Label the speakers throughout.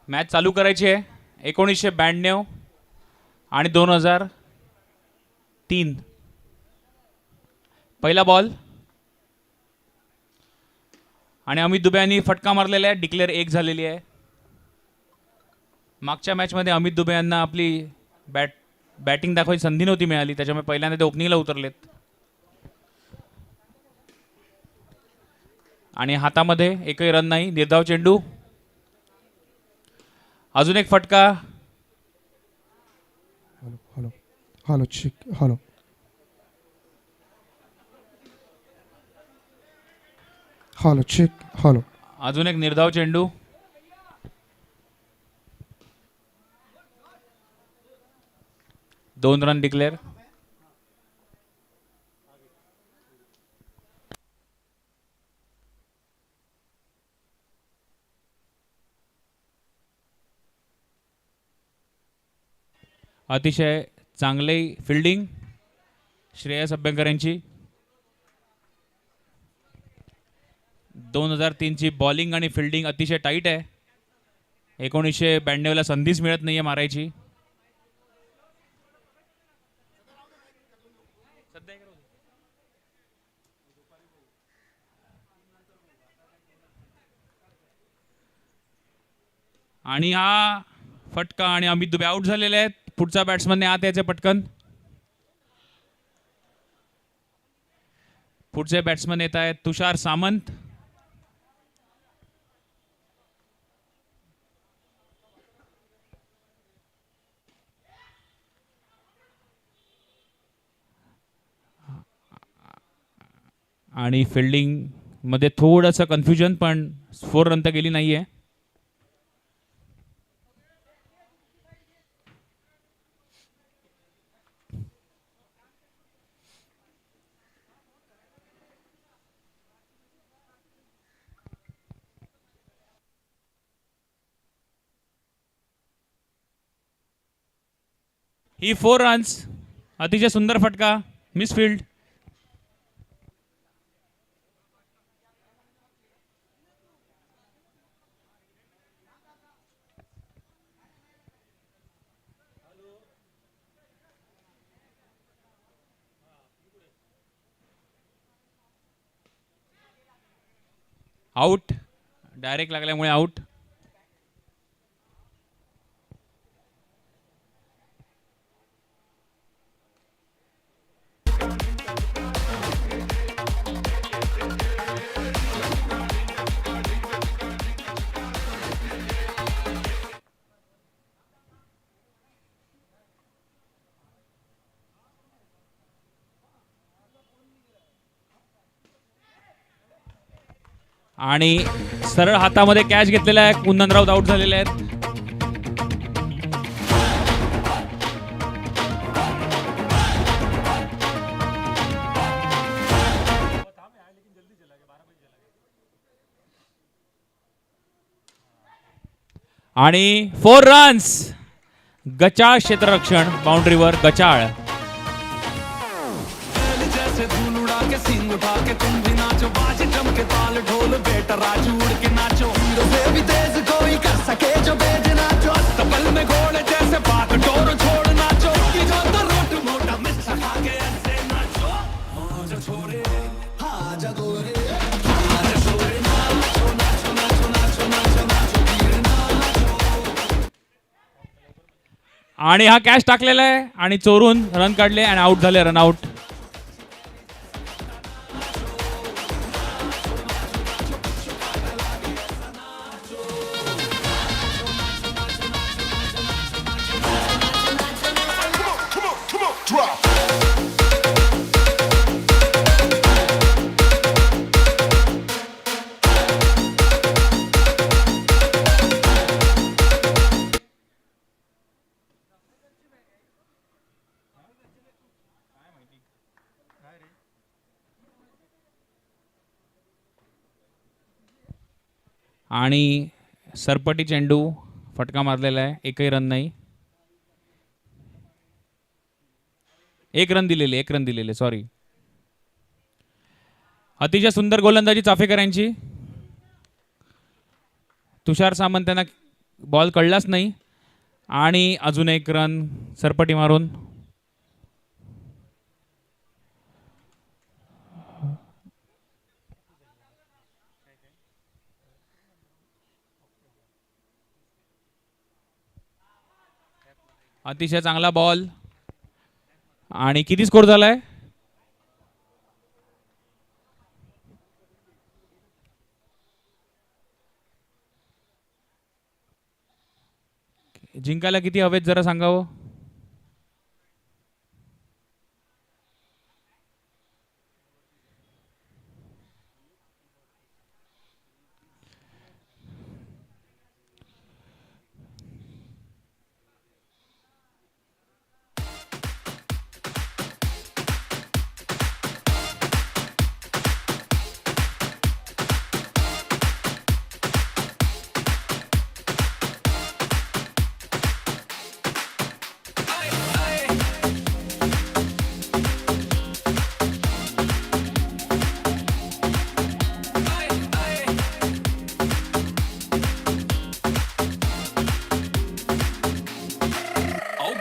Speaker 1: Match चालू करायची आहे. 1992 आणि 2003. पहिला बॉल आणि अमित दुबे यांनी फटका मारलेला आहे. डिक्लेअर 1 झालेली आहे. मागच्या मॅचमध्ये अमित दुबे यांना आपली बॅटिंग दाखवायची संधी नव्हती मिळाली, त्याच्यामुळे पहिल्यांदा ते ओपनिंगला उतरलेत. आणि हातामध्ये एकही रन नाही. निर्धाव चेंडू. अजून एक फटका.
Speaker 2: Hello hello check hello. Hello check hello.
Speaker 1: अजून एक निर्धाव चेंडू. दोन रन डिक्लेअर. अतिशय चांगले फिल्डिंग श्रेयस अभ्यंकर यांची. 2003 ची बॉलिंग आणि फिल्डिंग अतिशय टाईट आहे. 1992 ला संधीच मिळत नाहीये मारायची. आणि हा फटका आणि अमित दुबे आउट झालेले आहेत. पुढचा बॅट्समनने आत यायचे पटकन. पुढचे बॅट्समन येत आहेत तुषार सामंत. आणि फिल्डिंग मध्ये थोडंसं कन्फ्युजन, पण 4 रन तर गेली नाहीये. ही 4 रन्स. अतिशय सुंदर फटका. मिसफील्ड. आउट. डायरेक्ट लागल्यामुळे आउट. आणि सरळ हातामध्ये कॅच घेतलेला आहे. कुंदन राऊत आउट झालेले आहेत. आणि 4 रन्स. गचाळ क्षेत्ररक्षण बाउंड्रीवर. गचाळ. आणि हा कॅच टाकलेला आहे आणि चोरून रन काढले आणि आउट झाले. रनआउट. आणि सरपटी चेंडू. फटका मारलेला आहे. एकही रन नाही. 1 रन दिलेले. 1 रन दिलेले. सॉरी. अतिशय सुंदर गोलंदाजी चाफेकर यांची. तुषार सामंत यांना बॉल कळलाच नाही आणि अजून एक रन सरपटी मारून अतिशय चांगला बॉल आणि किती स्कोर झालाय? जिंकायला किती हवेत जरा सांगावं.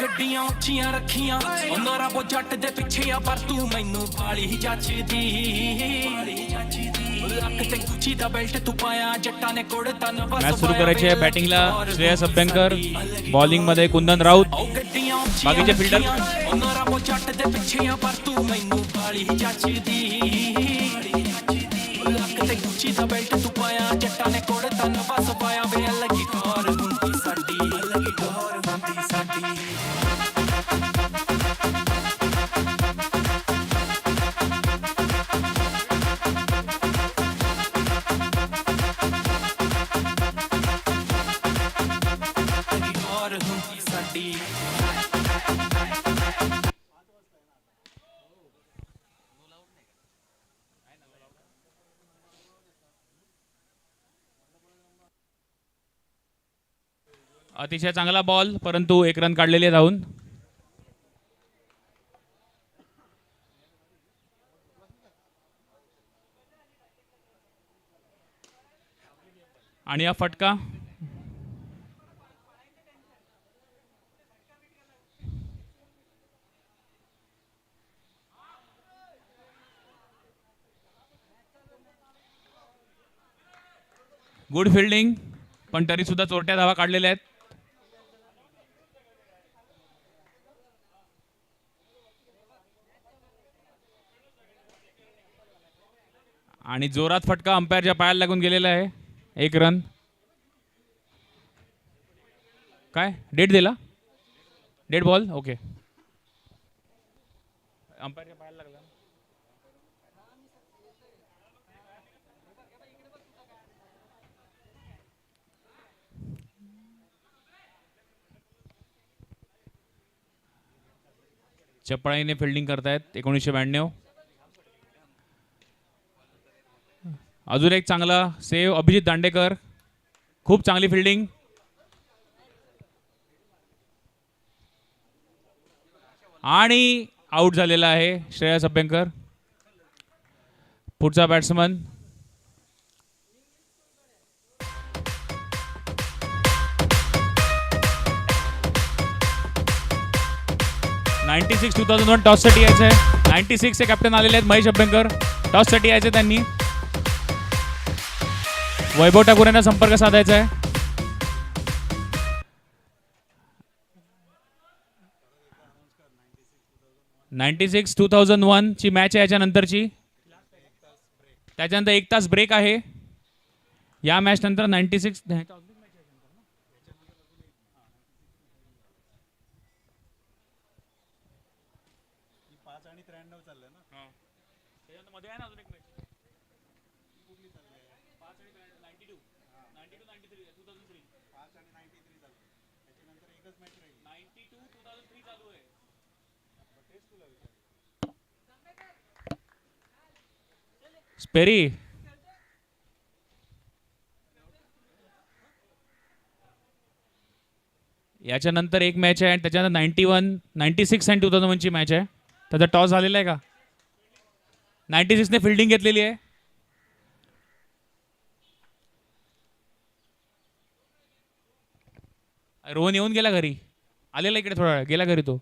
Speaker 3: ਗੱਡੀਆਂ ਉੱਚੀਆਂ ਰੱਖੀਆਂ ਉਹਨਾਂ ਰੱਬੋ ਜੱਟ ਦੇ ਪਿੱਛੇ ਆ ਪਰ ਤੂੰ ਮੈਨੂੰ ਬਾਲੀ ਹੀ ਜੱਚਦੀ ਲੱਕ ਤੇ ਗੁੱਚੀ ਦਾ ਬੈਲਟ ਤੂੰ ਪਾਇਆ ਜੱਟਾਂ ਨੇ ਕੁੜਤਾ ਨਾ ਬਸ
Speaker 1: मॅच सुरू करायची आहे. बॅटिंगला श्रेयस अभ्यंकर, बॉलिंग मध्ये कुंदन राऊत, बाकीचे फिल्डर.
Speaker 3: ਉਹਨਾਂ ਰੱਬੋ ਜੱਟ ਦੇ ਪਿੱਛੇ ਆ ਪਰ ਤੂੰ ਮੈਨੂੰ ਬਾਲੀ ਹੀ ਜੱਚਦੀ ਲੱਕ ਤੇ ਗੁੱਚੀ ਦਾ ਬੈਲਟ ਤੂੰ ਪਾਇਆ ਜੱਟਾਂ ਨੇ ਕੁੜਤਾ ਨਾ ਬਸ ਪਾਇਆ ਵੇ ਲੱਗੀ ਟੋਰ ਹੁੰਦੀ ਸਾਡੀ ਲੱਗੀ ਟੋਰ ਹੁੰਦੀ ਸਾਡੀ
Speaker 1: अतिशय चांगला बॉल परंतु एक रन काढलेले धावून. आणि हा फटका गुड फिल्डिंग पण तरी सुद्धा चोरट्या धावा काढलेल्या आहेत. आणि जोरात फटका अंपायरच्या पायाला लागून गेलेला आहे. एक रन. काय डेट दिला? Dead ball. ओके. अंपायरच्या पायाला लागला. चपळाईने फिल्डिंग करतायत 1992. अजून एक चांगला सेव्ह अभिजित दांडेकर. खूप चांगली फिल्डिंग. आणि आउट झालेला आहे श्रेयस अभ्यंकर. पुढचा बॅट्समन (96) 2001 टॉस साठी यायचं आहे. 96 चे कॅप्टन आलेले आहेत महेश अभ्यंकर. टॉस साठी यायचे त्यांनी. वैभव ठाकूर यांना संपर्क साधायचा आहे. (96) 2001 ची मॅच आहे याच्यानंतरची. त्याच्यानंतर 1 तास ब्रेक आहे. या मॅच नंतर 96 स्पेरी. याच्यानंतर एक मॅच आहे आणि त्याच्यानंतर 91, 96 आणि 2001 ची मॅच आहे. त्याचा टॉस झालेला आहे का? 96 ने फिल्डिंग घेतलेली आहे. रोहन येऊन गेला घरी. आलेला इकडे थोडा वेळ, गेला घरी तो.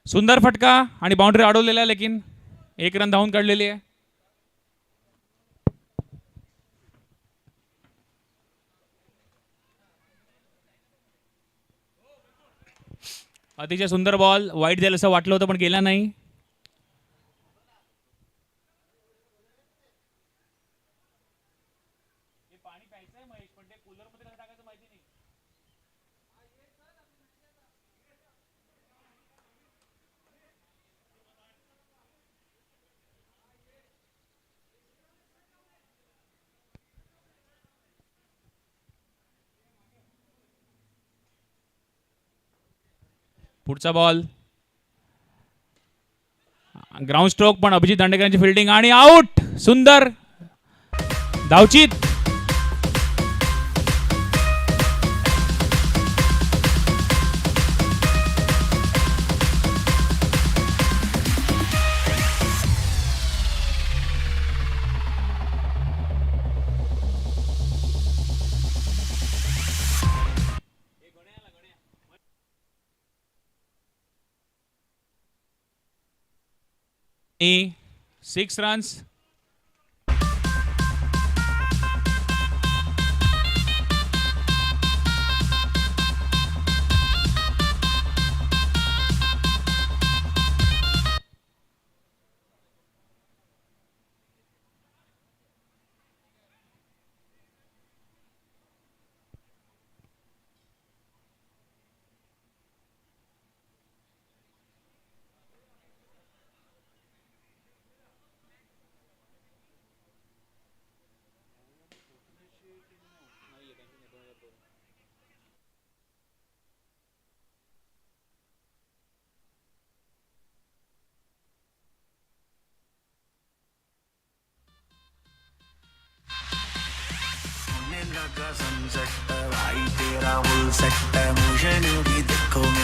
Speaker 1: सुंदर फटका आणि बाउंड्री अडवलेला आहे, लेकिन 1 रन धावून काढलेली आहे. अतिशय सुंदर बॉल. वाईट जाईल असं वाटलं होतं पण गेला नाही. पुढचा बॉल ग्राउंड स्ट्रोक, पण अभिजित दांडेकरांची फिल्डिंग आणि आउट. सुंदर धावचीत. आणि 6 रन्स.
Speaker 3: लगा सनसेट भाई तेरा फुल सेट मुझे भी देखो